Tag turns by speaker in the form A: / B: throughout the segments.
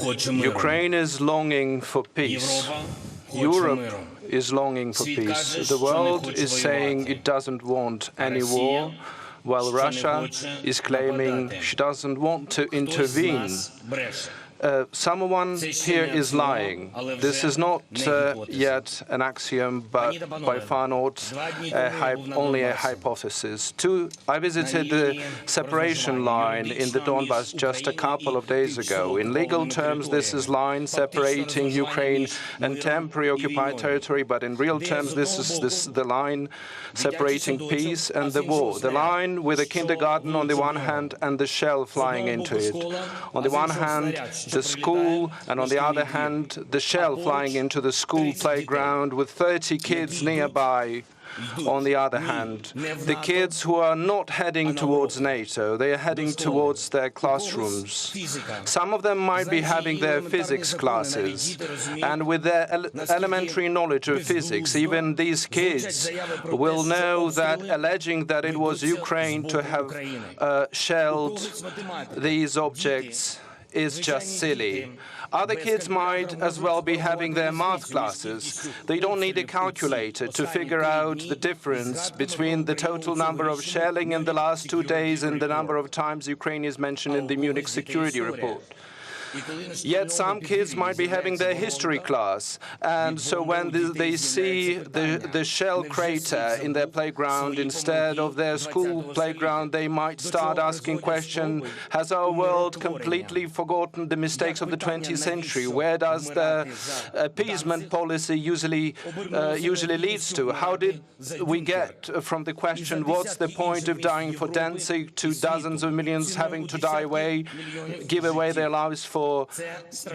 A: Ukraine is longing for peace. Europe is longing for peace. The world is saying it doesn't want any war, while Russia is claiming she doesn't want to intervene. Someone here is lying. This is not yet an axiom, but by far not only a hypothesis. I visited the separation line in the Donbass just a couple of days ago. In legal terms, this is line separating Ukraine and temporary occupied territory, but in real terms, this is the line separating peace and the war. The line with a kindergarten on the one hand and the shell flying into it. On the one hand, the school, and on the other hand, the shell flying into the school playground with 30 kids nearby. On the other hand, the kids who are not heading towards NATO, they are heading towards their classrooms. Some of them might be having their physics classes, and with their elementary knowledge of physics, even these kids will know that alleging that it was Ukraine to have shelled these objects is just silly. Other kids might as well be having their math classes. They don't need a calculator to figure out the difference between the total number of shelling in the last 2 days and the number of times Ukraine is mentioned in the Munich Security Report. Yet some kids might be having their history class, and so when they see the shell crater in their playground instead of their school playground, they might start asking questions, has our world completely forgotten the mistakes of the 20th century? Where does the appeasement policy usually leads to? How did we get from the question, what's the point of dying for Danzig, to dozens of millions having to give away their lives for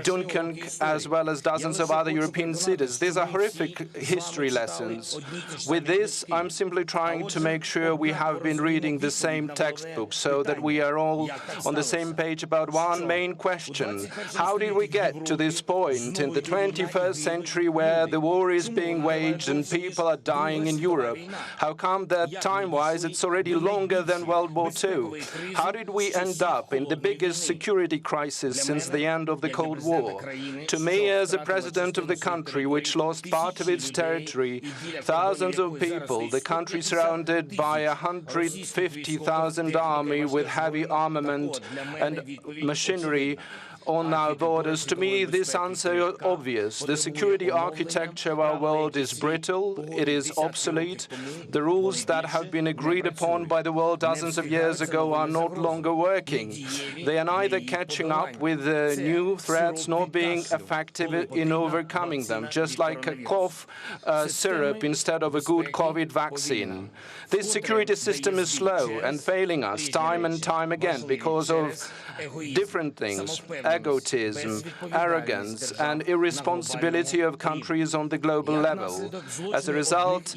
A: Dunkirk, as well as dozens of other European cities? These are horrific history lessons. With this, I'm simply trying to make sure we have been reading the same textbook so that we are all on the same page about one main question. How did we get to this point in the 21st century where the war is being waged and people are dying in Europe? How come that time-wise it's already longer than World War II? How did we end up in the biggest security crisis since the end of the Cold War? To me, as a president of the country which lost part of its territory, thousands of people, the country surrounded by 150,000 army with heavy armament and machinery on our borders, to me, this answer is obvious. The security architecture of our world is brittle, it is obsolete. The rules that have been agreed upon by the world dozens of years ago are no longer working. They are neither catching up with new threats nor being effective in overcoming them, just like a cough syrup instead of a good COVID vaccine. This security system is slow and failing us time and time again because of different things: egotism, arrogance, and irresponsibility of countries on the global level. As a result,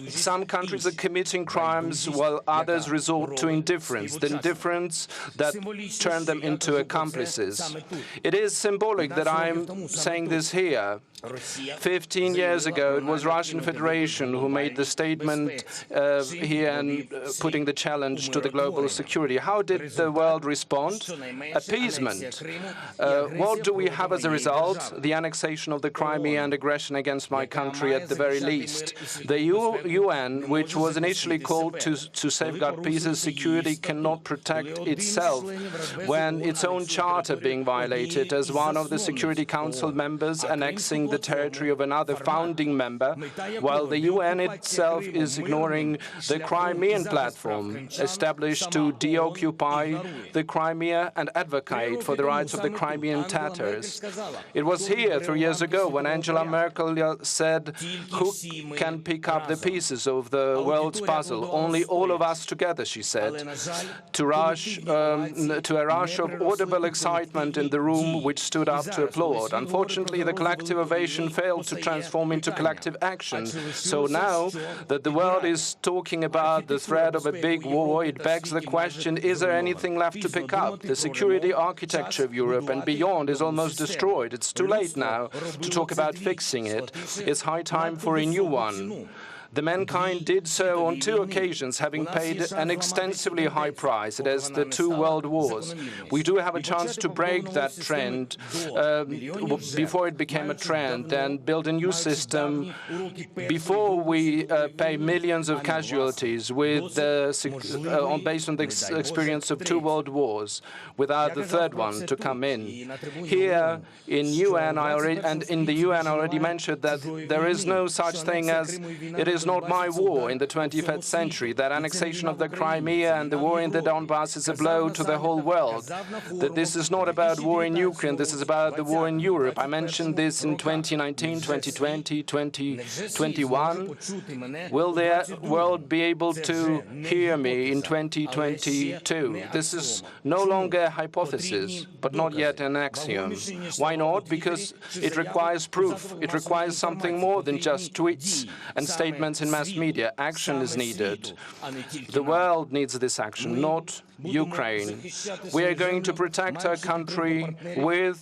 A: some countries are committing crimes while others resort to indifference, the indifference that turn them into accomplices. It is symbolic that I'm saying this here. 15 years ago, it was Russian Federation who made the statement here and putting the challenge to the global security. How did the world respond? Appeasement. What do we have as a result? The annexation of the Crimea and aggression against my country at the very least. The UN, which was initially called to safeguard peace and security, cannot protect itself when its own charter being violated as one of the Security Council members annexing the territory of another founding member, while the UN itself is ignoring the Crimean platform, established to deoccupy the Crimea and advocate for the rights of the Crimean Tatars. It was here 3 years ago when Angela Merkel said, "Who can pick up the pieces of the world's puzzle? Only all of us together," she said, to a rush of audible excitement in the room which stood up to applaud. Unfortunately, the collective ovation failed to transform into collective action. So now that the world is talking about the threat of a big war, it begs the question, is there anything left to pick up? The security architecture of Europe and beyond is almost destroyed. It's too late now to talk about fixing it. It's high time for a new one. The mankind did so on 2 occasions, having paid an extensively high price. It is the 2 world wars. We do have a chance to break that trend before it became a trend and build a new system before we pay millions of casualties with based on the experience of 2 world wars, without the 3rd one to come in. Here in UN, in the UN I already mentioned that there is no such thing as "it is not my war" in the 21st century, that annexation of the Crimea and the war in the Donbass is a blow to the whole world, that this is not about war in Ukraine, this is about the war in Europe. I mentioned this in 2019, 2020, 2021. Will the world be able to hear me in 2022? This is no longer a hypothesis, but not yet an axiom. Why not? Because it requires proof. It requires something more than just tweets and statements in mass media. Action is needed. The world needs this action, not Ukraine. We are going to protect our country with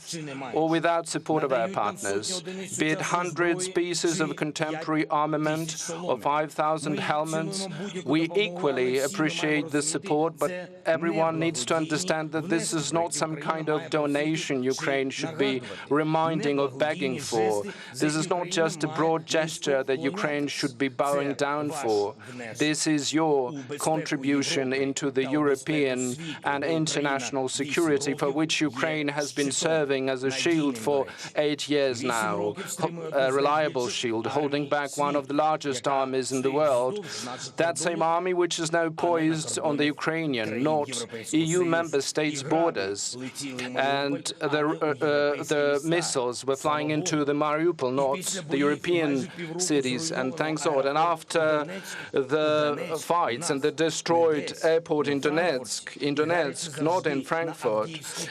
A: or without support of our partners, be it hundreds pieces of contemporary armament or 5,000 helmets. We equally appreciate the support, but everyone needs to understand that this is not some kind of donation Ukraine should be reminding or begging for. This is not just a broad gesture that Ukraine should be bowing down for. This is your contribution into the European and international security for which Ukraine has been serving as a shield for 8 years now, a reliable shield, holding back one of the largest armies in the world. That same army which is now poised on the Ukrainian, not EU member states' borders. And the missiles were flying into the Mariupol, not the European cities. And thanks God. And after the fights and the destroyed airport in Donetsk, not in Frankfurt,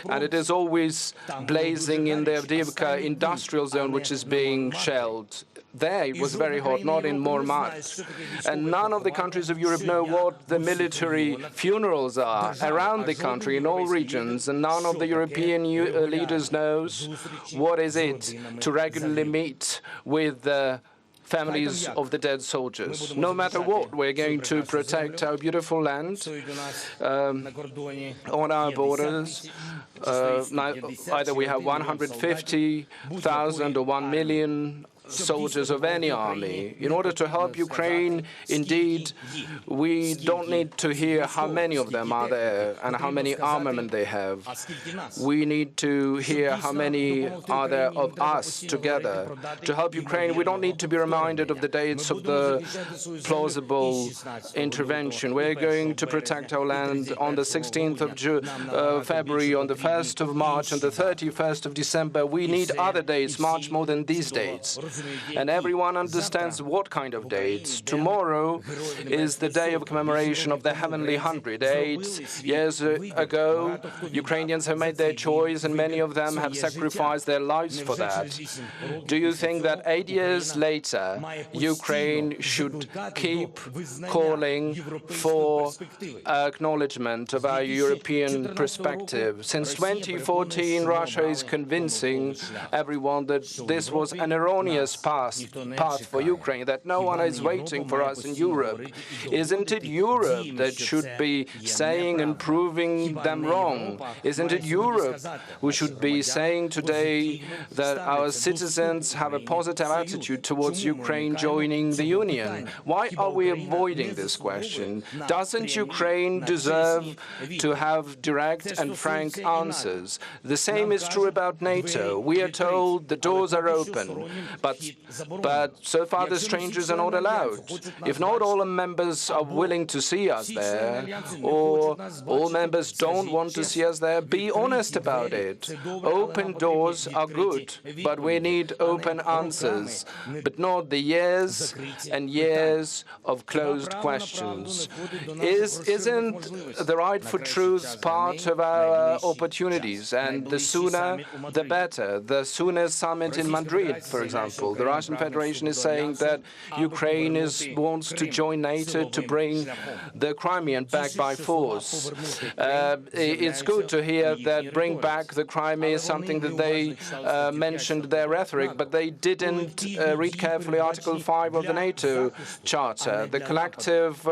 A: and it is always blazing in the Avdiivka industrial zone, which is being shelled. There it was very hot, not in Mormat. And none of the countries of Europe know what the military funerals are around the country in all regions, and none of the European leaders knows what is it to regularly meet with the families of the dead soldiers. No matter what, we're going to protect our beautiful land on our borders. Either we have 150,000 or 1 million soldiers of any army. In order to help Ukraine, indeed, we don't need to hear how many of them are there and how many armament they have. We need to hear how many are there of us together. To help Ukraine, we don't need to be reminded of the dates of the plausible intervention. We're going to protect our land on the 16th of February, on the 1st of March, and the 31st of December. We need other dates, much more than these dates. And everyone understands what kind of dates. Tomorrow is the day of commemoration of the Heavenly 100. 8 years ago, Ukrainians have made their choice, and many of them have sacrificed their lives for that. Do you think that 8 years later, Ukraine should keep calling for acknowledgement of our European perspective? Since 2014, Russia is convincing everyone that this was an erroneous path for Ukraine, that no one is waiting for us in Europe. Isn't it Europe that should be saying and proving them wrong? Isn't it Europe who should be saying today that our citizens have a positive attitude towards Ukraine joining the Union? Why are we avoiding this question? Doesn't Ukraine deserve to have direct and frank answers? The same is true about NATO. We are told the doors are open, but so far the strangers are not allowed. If not all members are willing to see us there, or all members don't want to see us there, be honest about it. Open doors are good, but we need open answers, but not the years and years of closed questions. Isn't the right for truth part of our opportunities? And the sooner, the better. The sooner summit in Madrid, for example. peaceful. The Russian Federation is saying that Ukraine wants to join NATO to bring the Crimean back by force. It's good to hear that bring back the Crimea is something that they mentioned their rhetoric, but they didn't read carefully Article 5 of the NATO Charter. The collective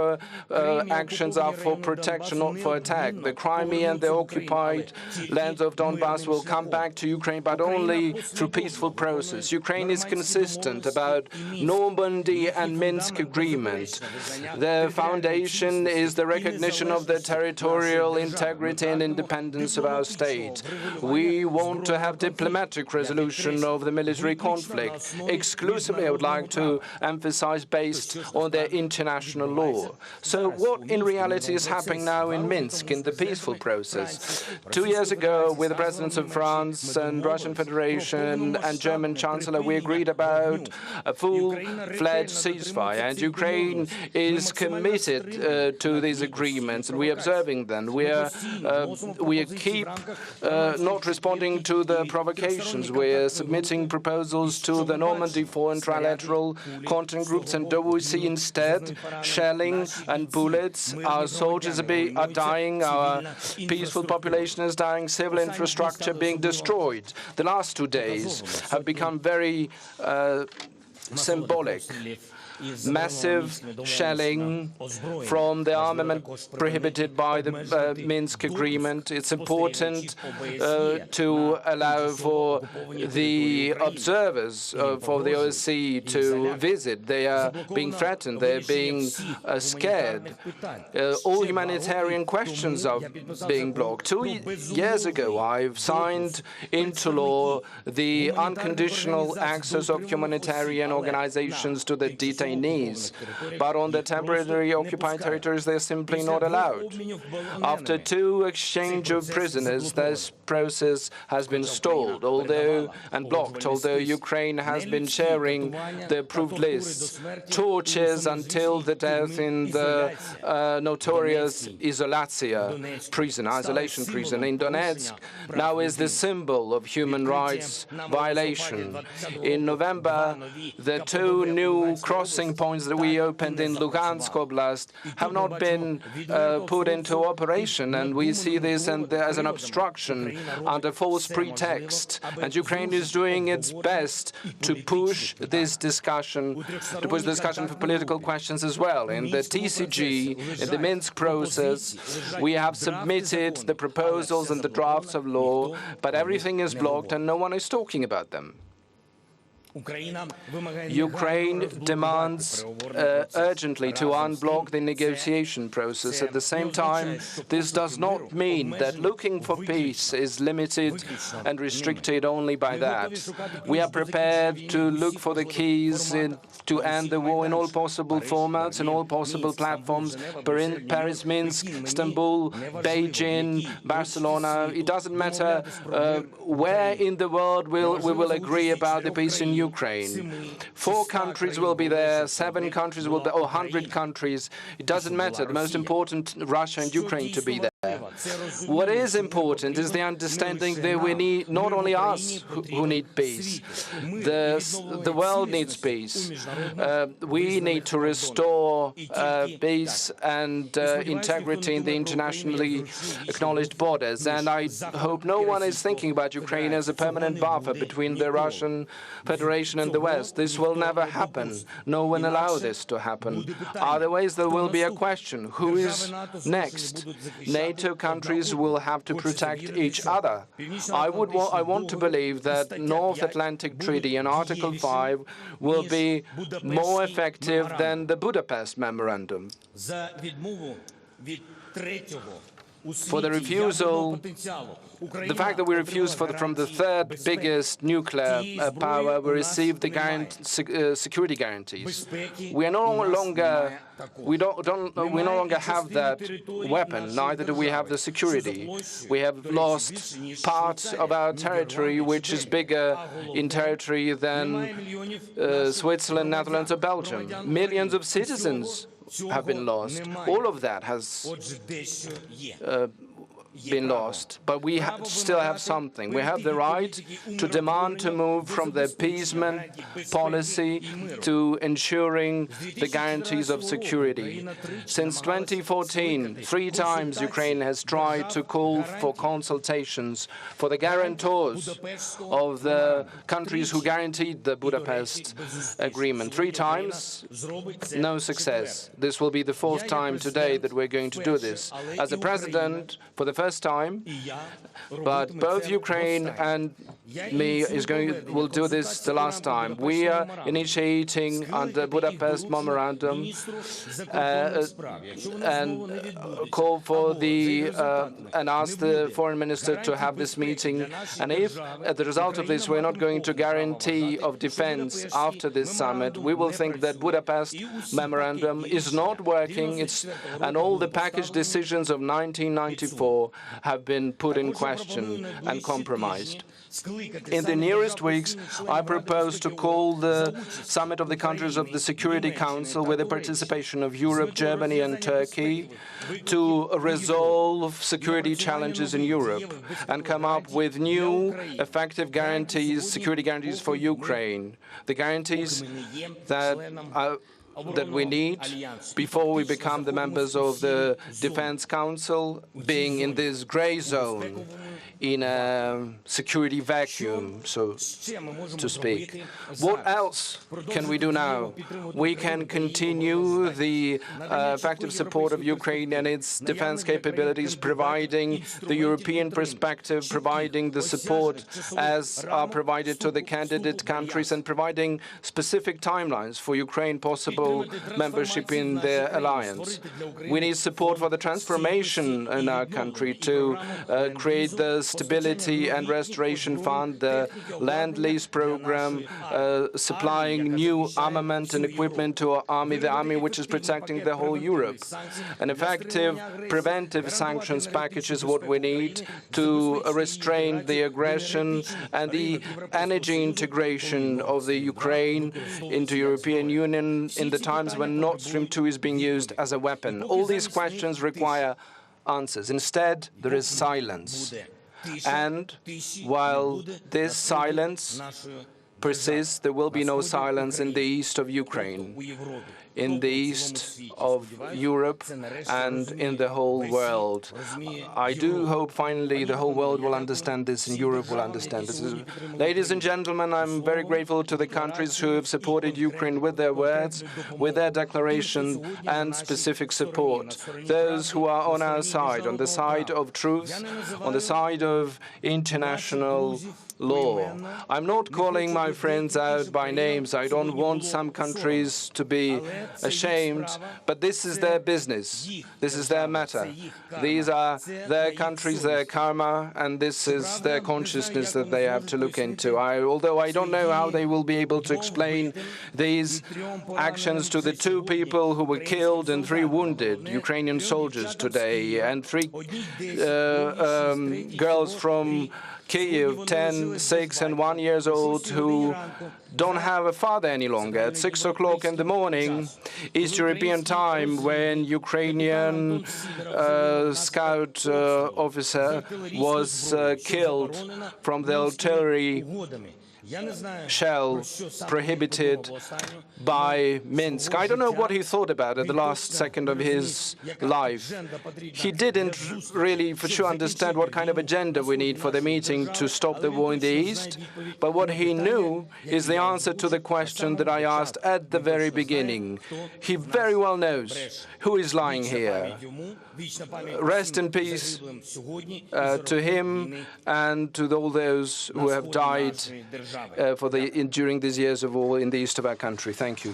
A: actions are for protection, not for attack. The Crimea and the occupied lands of Donbass will come back to Ukraine, but only through peaceful process. Ukraine is consistent about Normandy and Minsk agreement. The foundation is the recognition of the territorial integrity and independence of our state. We want to have diplomatic resolution of the military conflict, exclusively, I would like to emphasize, based on the international law. So what in reality is happening now in Minsk in the peaceful process? 2 years ago, with the presidents of France and Russian Federation and German Chancellor, we agreed about a full-fledged ceasefire, and Ukraine is committed to these agreements, and we are observing them. We keep not responding to the provocations. We are submitting proposals to the Normandy 4 and trilateral contact groups, and do we see instead shelling and bullets? Our soldiers are dying, our peaceful population is dying, civil infrastructure being destroyed. The last 2 days have become very symbolic. Massive shelling from the armament prohibited by the Minsk agreement. It's important to allow for the observers for the OSCE to visit. They are being threatened. They're being scared. All humanitarian questions are being blocked. 2 years ago, I've signed into law the unconditional access of humanitarian organizations to the detainees. But on the temporarily occupied territories, they're simply not allowed. After 2 exchange of prisoners, this process has been stalled, and blocked, although Ukraine has been sharing the approved lists. Tortures until the death in the notorious isolation prison in Donetsk now is the symbol of human rights violation. In November, the 2 new crossing points that we opened in Luhansk Oblast have not been put into operation, and we see this as an obstruction under false pretext. And Ukraine is doing its best to push this discussion, for political questions as well. In the TCG, in the Minsk process, we have submitted the proposals and the drafts of law, but everything is blocked and no one is talking about them. Ukraine demands urgently to unblock the negotiation process. At the same time, this does not mean that looking for peace is limited and restricted only by that. We are prepared to look for the keys to end the war in all possible formats, in all possible platforms: Paris, Minsk, Istanbul, Beijing, Barcelona. It doesn't matter where in the world we will agree about the peace in Ukraine. 4 countries will be there, 7 countries will be, or 100 countries. It doesn't matter. The most important, Russia and Ukraine to be there. What is important is the understanding that we need not only us who need peace. The world needs peace. We need to restore peace and integrity in the internationally acknowledged borders. And I hope no one is thinking about Ukraine as a permanent buffer between the Russian Federation and the West. This will never happen. No one allow this to happen. Otherwise, there will be a question: who is next? NATO countries will have to protect each other. I want to believe that North Atlantic Treaty and Article 5 will be more effective than the Budapest Memorandum. For the refusal, the fact that we refuse from the 3rd biggest nuclear power, we receive the security guarantees. We no longer have that weapon. Neither do we have the security. We have lost part of our territory, which is bigger in territory than Switzerland, Netherlands, or Belgium. Millions of citizens have been lost. All of that has been lost, but we still have something. We have the right to demand to move from the appeasement policy to ensuring the guarantees of security. Since 2014, 3 times Ukraine has tried to call for consultations for the guarantors of the countries who guaranteed the Budapest Agreement. 3 times, no success. This will be the 4th time today that we're going to do this. As a president, for the first time, but both Ukraine and me will do this the last time. We are initiating under Budapest Memorandum and call for and ask the foreign minister to have this meeting. And if, as a result of this, we're not going to guarantee of defense after this summit, we will think that Budapest Memorandum is not working, and all the package decisions of 1994 have been put in question and compromised. In the nearest weeks, I propose to call the summit of the countries of the Security Council with the participation of Europe, Germany and Turkey to resolve security challenges in Europe and come up with new effective guarantees, security guarantees for Ukraine. The guarantees that we need before we become the members of the Defense Council, being in this gray zone, in a security vacuum, so to speak. What else can we do now? We can continue the effective support of Ukraine and its defense capabilities, providing the European perspective, providing the support as are provided to the candidate countries, and providing specific timelines for Ukraine possible membership in their alliance. We need support for the transformation in our country to create the Stability and Restoration Fund, the Land Lease Program, supplying new armament and equipment to our army, the army which is protecting the whole Europe. An effective preventive sanctions package is what we need to restrain the aggression and the energy integration of the Ukraine into European Union in the times when Nord Stream 2 is being used as a weapon. All these questions require answers. Instead, there is silence. And while this silence persists, there will be no silence in the east of Ukraine, in the east of Europe, and in the whole world. I do hope finally the whole world will understand this and Europe will understand this. Ladies and gentlemen, I'm very grateful to the countries who have supported Ukraine with their words, with their declaration and specific support. Those who are on our side, on the side of truth, on the side of international law. I'm not calling my friends out by names. I don't want some countries to be ashamed, but this is their business. This is their matter. These are their countries, their karma, and this is their consciousness that they have to look into. Although I don't know how they will be able to explain these actions to the 2 people who were killed and 3 wounded Ukrainian soldiers today, and 3 girls from Kyiv, 10, 6 and 1 years old, who don't have a father any longer. At 6 o'clock in the morning, East European time, when Ukrainian scout officer was killed from the artillery shell prohibited by Minsk. I don't know what he thought about at the last second of his life. He didn't really for sure understand what kind of agenda we need for the meeting to stop the war in the East, but what he knew is the answer to the question that I asked at the very beginning. He very well knows who is lying here. Rest in peace to him and to all those who have died during these years of war in the east of our country. Thank you.